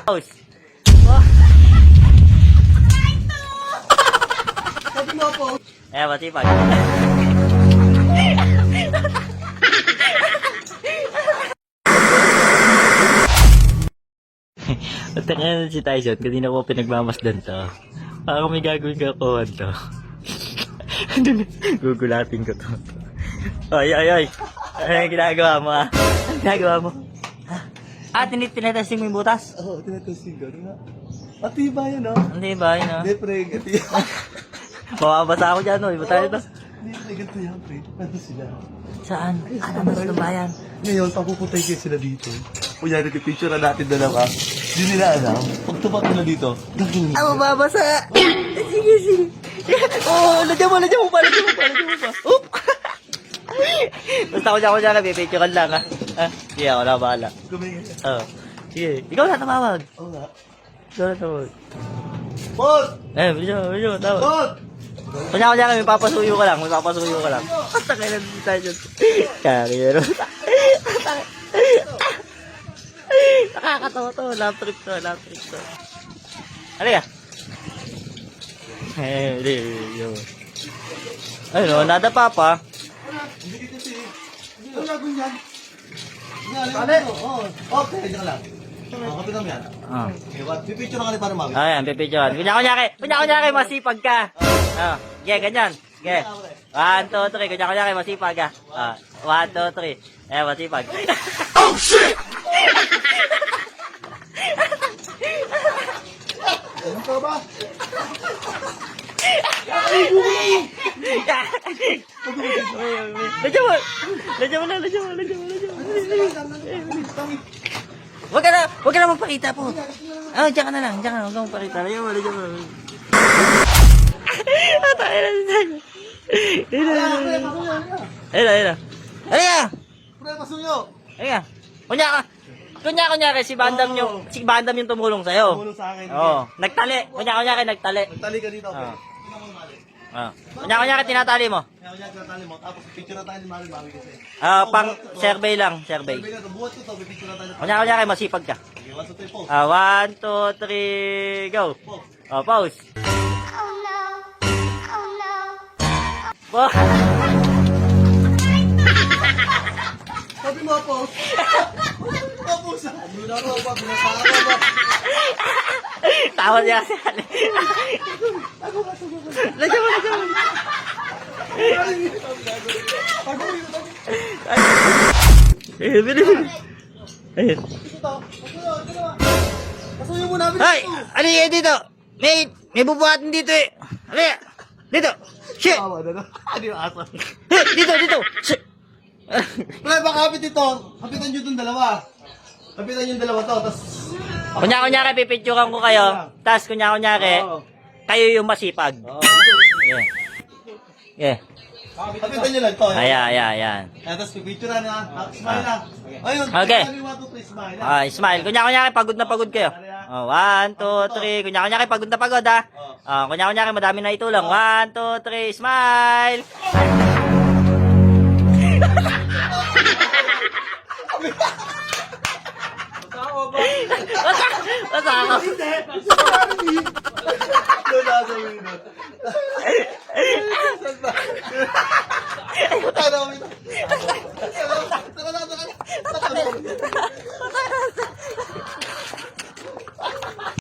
Pause. Sabi mo po. Eh, matipag. Matangin si Tyson, kanina ko pinagmamasdan to. Parang may gagawin ka to. Gugulatin ko to. Ay, ay, ay. Ano ginagawa mo ah? Ano ginagawa mo? Tinetesting mo yung butas? Oo, tinatesting ko. At iba yun, no? Hindi ba yun ah? Hindi, pre. Ito yan. Mababasa ako dyan, no? Iba tayo to. Hindi, pre. Ganito yan, pre. Ano sila? Saan? Ano sa bayan? Ngayon, papupuntay kayo sila dito. Kunyari, picture natin dalawa. Hindi nila alam. Pag tupak nila dito, naging... Mababasa! Sige, sige. Oh, lagyan mo pa. Oop! Basta ako dyan, pipicturean lang ha. Sige, ako na bahala. Gumingin. Oo. Sige, ikaw na tumawag. Oo nga. Ikaw na tumawag. Boss! Medyo, tawag. Boss! Kunya, may papasuyo ka lang. Basta kailan din tayo dyan. Kariyero. Nakakatawa to. Lap trip to. Halika. Yun. Ayun, nada pa. Hindi kasi. Ano gagawin yan? Kale? Oo. Okay, dyan ka lang. Kapitan mo yan. Pipicture ka rin para mami. Ayan, pipicturean. Kunya, masipag ka. Ganyan. 1, 2, 3. Kunya, masipag ka. 1, 2, 3. Masipag. Oh, shit! Ano ka ba? Lagyan mo. Huwag ka na magpakita po. Diyan ka na lang. Huwag ka magpakita. Lagyan mo. Ayun. Halika! Pre, pasuyo! Halika. Kunyari, si Bandam yung tumulong sa'yo. Tumulong sa akin. Oo. Nagtali. Kunyari, nagtali. Magtali ka dito, pre. Kunyari, tinatali mo. Kaya tinatali mo. Tapos picture na tayo ni mami kasi. Pang survey lang. Sabi na, buhat ko to. Picture na tayo. Kunyari, masipag ka. Okay, 1, 2, 3, pause. 1, 2, 3, go. Pause. Sabi mo, pause. Pause. Ano na ako ba? Binasara ba? Tawa niya kasi. Lagyan mo. Bili. Ayun. Pasuyo mo namin. Ay! Dito! May bubuhatin dito eh! Halika! Dito! Shit! Tawa na na. Ano yung asa? Dito! Shit! Pre, baka kapit ito. Kapitan nyo itong dalawa. Kapitan nyo yung dalawa to. Tapos... Kunyari, pipicturean ko kayo. Tapos kunyari, kayo yung masipag. Yeah. Kapitan nyo lang to. Ayan. Tapos pipicture na. Smile na. Ayun. Okay. Smile na. Smile. Kunyari, pagod na pagod kayo. 1, 2, 3. Kunyari, pagod na pagod ha. Kunyari, madami na itulong. 1, 2, 3, smile! Basta ako. Ano